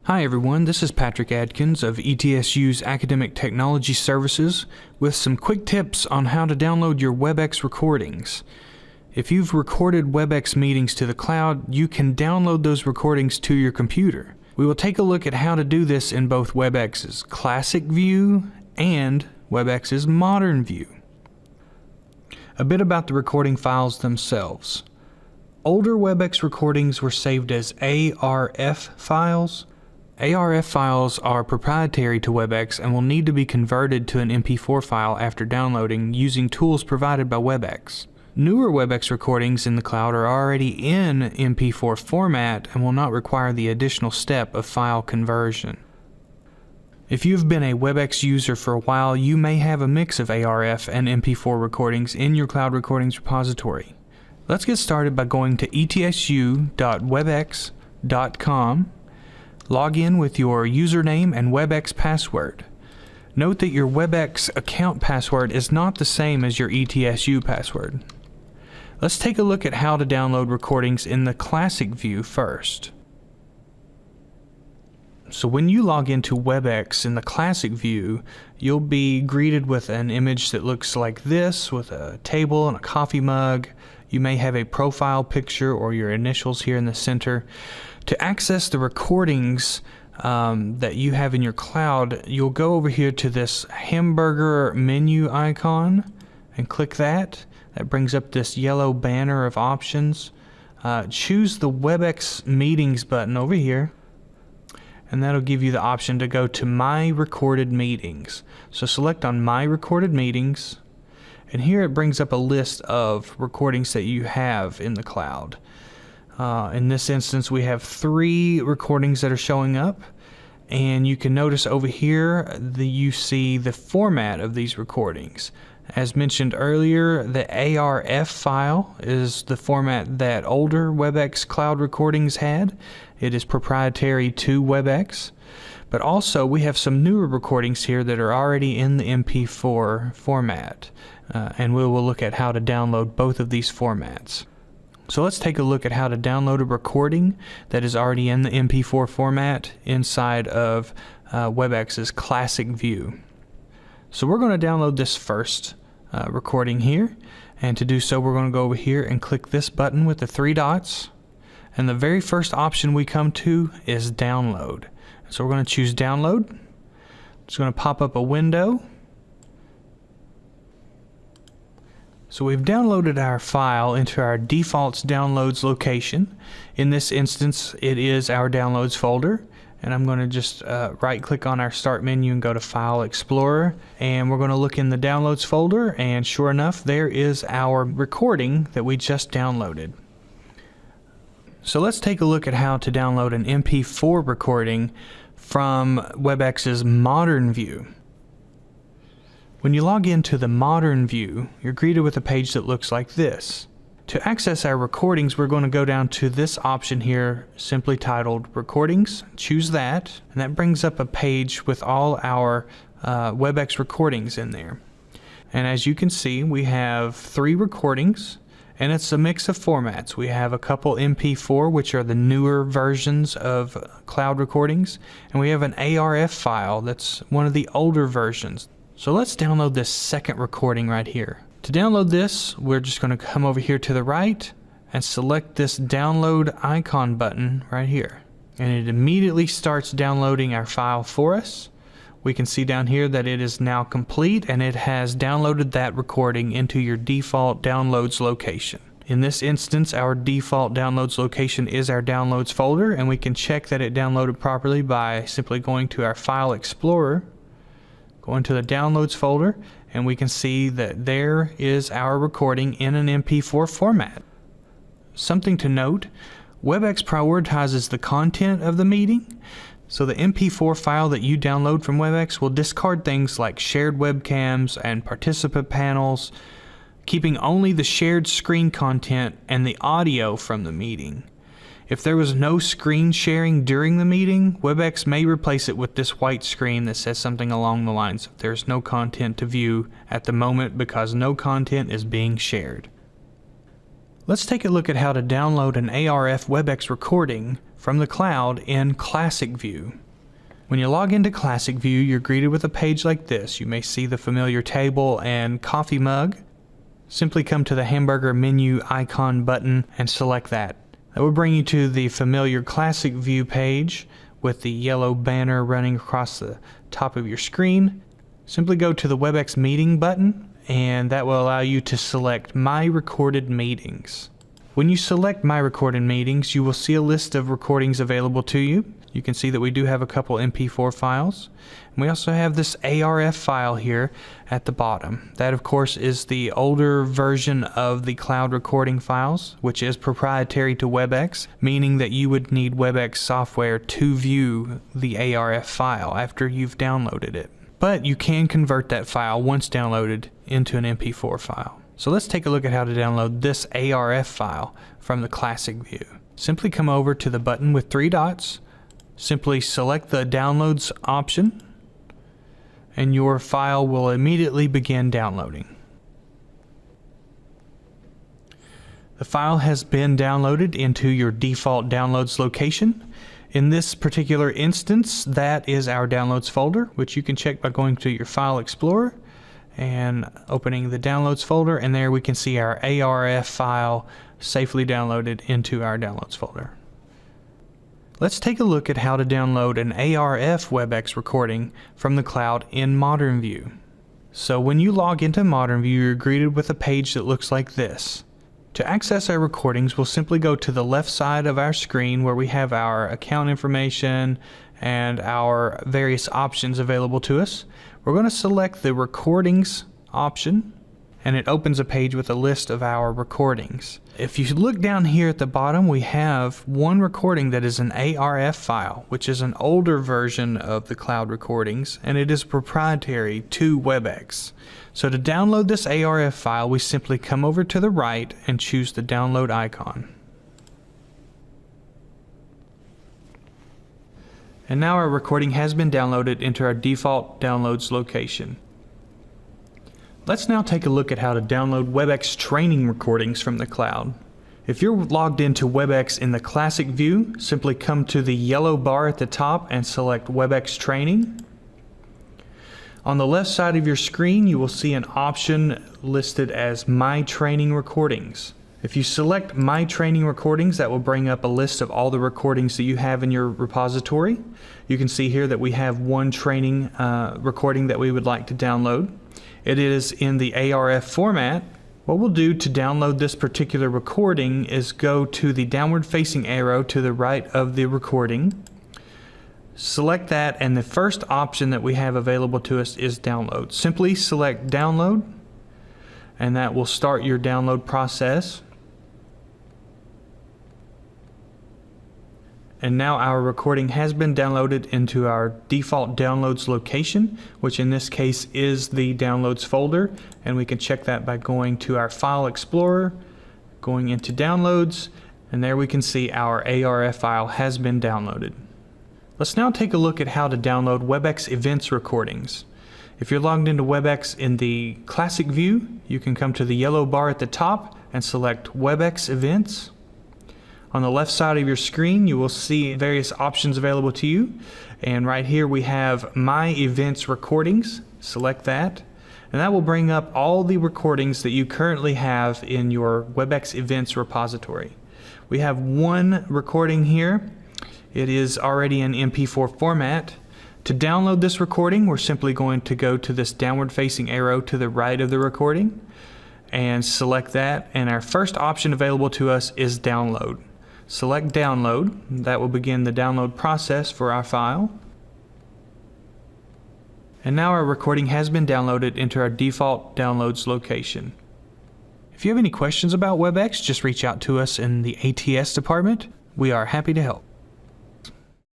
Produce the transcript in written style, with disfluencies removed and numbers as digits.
Hi everyone, this is Patrick Adkins of ETSU's Academic Technology Services with some quick tips on how to download your Webex recordings. If you've recorded Webex meetings to the cloud, you can download those recordings to your computer. We will take a look at how to do this in both Webex's Classic View and Webex's Modern View. A bit about the recording files themselves. Older Webex recordings were saved as ARF files. ARF files are proprietary to Webex and will need to be converted to an MP4 file after downloading using tools provided by Webex. Newer Webex recordings in the cloud are already in MP4 format and will not require the additional step of file conversion. If you've been a Webex user for a while, you may have a mix of ARF and MP4 recordings in your cloud recordings repository. Let's get started by going to etsu.webex.com. Log in with your username and Webex password. Note that your Webex account password is not the same as your ETSU password. Let's take a look at how to download recordings in the Classic View first. So when you log into Webex in the Classic View, you'll be greeted with an image that looks like this with a table and a coffee mug. You may have a profile picture or your initials here in the center. To access the recordings that you have in your cloud, you'll go over here to this hamburger menu icon and click that. That brings up this yellow banner of options. Choose the Webex Meetings button over here, and that'll give you the option to go to My Recorded Meetings. So select on My Recorded Meetings, and here it brings up a list of recordings that you have in the cloud. In this instance, we have 3 recordings that are showing up, and you can notice over here you see the format of these recordings. As mentioned earlier, the ARF file is the format that older Webex cloud recordings had. It is proprietary to Webex. But also we have some newer recordings here that are already in the MP4 format, and we will look at how to download both of these formats. So let's take a look at how to download a recording that is already in the MP4 format inside of Webex's Classic View. So we're going to download this first recording here, and to do so we're going to go over here and click this button with the 3 dots, and the very first option we come to is download. So we're going to choose download. It's going to pop up a window. So we've downloaded our file into our defaults downloads location. In this instance, it is our downloads folder, and I'm going to just right click on our start menu and go to File Explorer, and we're going to look in the downloads folder, and sure enough, there is our recording that we just downloaded. So let's take a look at how to download an MP4 recording from Webex's Modern View. When you log into the Modern View, you're greeted with a page that looks like this. To access our recordings, we're going to go down to this option here, simply titled Recordings. Choose that, and that brings up a page with all our Webex recordings in there. And as you can see, we have 3 recordings, and it's a mix of formats. We have a couple MP4, which are the newer versions of cloud recordings, and we have an ARF file that's one of the older versions. So let's download this second recording right here. To download this, we're just going to come over here to the right and select this download icon button right here. And it immediately starts downloading our file for us. We can see down here that it is now complete, and it has downloaded that recording into your default downloads location. In this instance, our default downloads location is our downloads folder, and we can check that it downloaded properly by simply going to our File Explorer, go into the downloads folder, and we can see that there is our recording in an MP4 format. Something to note, Webex prioritizes the content of the meeting, so the MP4 file that you download from Webex will discard things like shared webcams and participant panels, keeping only the shared screen content and the audio from the meeting. If there was no screen sharing during the meeting, Webex may replace it with this white screen that says something along the lines of "There's no content to view at the moment because no content is being shared." Let's take a look at how to download an ARF Webex recording from the cloud in Classic View. When you log into Classic View, you're greeted with a page like this. You may see the familiar table and coffee mug. Simply come to the hamburger menu icon button and select that. That will bring you to the familiar Classic View page with the yellow banner running across the top of your screen. Simply go to the Webex meeting button, and that will allow you to select My Recorded Meetings. When you select My Recorded Meetings, you will see a list of recordings available to you. You can see that we do have a couple MP4 files. And we also have this ARF file here at the bottom. That, of course, is the older version of the cloud recording files, which is proprietary to Webex, meaning that you would need Webex software to view the ARF file after you've downloaded it. But you can convert that file once downloaded into an MP4 file. So let's take a look at how to download this ARF file from the Classic View. Simply come over to the button with 3 dots. Simply select the Downloads option, and your file will immediately begin downloading. The file has been downloaded into your default downloads location. In this particular instance, that is our downloads folder, which you can check by going to your File Explorer and opening the downloads folder, and there we can see our ARF file safely downloaded into our downloads folder. Let's take a look at how to download an ARF Webex recording from the cloud in Modern View. So when you log into Modern View, you're greeted with a page that looks like this. To access our recordings, we'll simply go to the left side of our screen where we have our account information and our various options available to us. We're going to select the Recordings option, and it opens a page with a list of our recordings. If you look down here at the bottom, we have one recording that is an ARF file, which is an older version of the cloud recordings, and it is proprietary to Webex. So to download this ARF file, we simply come over to the right and choose the download icon. And now our recording has been downloaded into our default downloads location. Let's now take a look at how to download Webex training recordings from the cloud. If you're logged into Webex in the Classic View, simply come to the yellow bar at the top and select Webex Training. On the left side of your screen, you will see an option listed as My Training Recordings. If you select My Training Recordings, that will bring up a list of all the recordings that you have in your repository. You can see here that we have one training recording that we would like to download. It is in the ARF format. What we'll do to download this particular recording is go to the downward facing arrow to the right of the recording. Select that, and the first option that we have available to us is download. Simply select download, and that will start your download process. And now our recording has been downloaded into our default downloads location, which in this case is the downloads folder, and we can check that by going to our File Explorer, going into downloads, and there we can see our ARF file has been downloaded. Let's now take a look at how to download Webex events recordings. If you're logged into Webex in the Classic View, you can come to the yellow bar at the top and select Webex events. On the left side of your screen, you will see various options available to you, and right here we have My Events Recordings. Select that, and that will bring up all the recordings that you currently have in your Webex events repository. We have one recording here. It is already in MP4 format. To download this recording, we're simply going to go to this downward facing arrow to the right of the recording and select that, and our first option available to us is download. Select download. That will begin the download process for our file. And now our recording has been downloaded into our default downloads location. If you have any questions about Webex, just reach out to us in the ATS department. We are happy to help.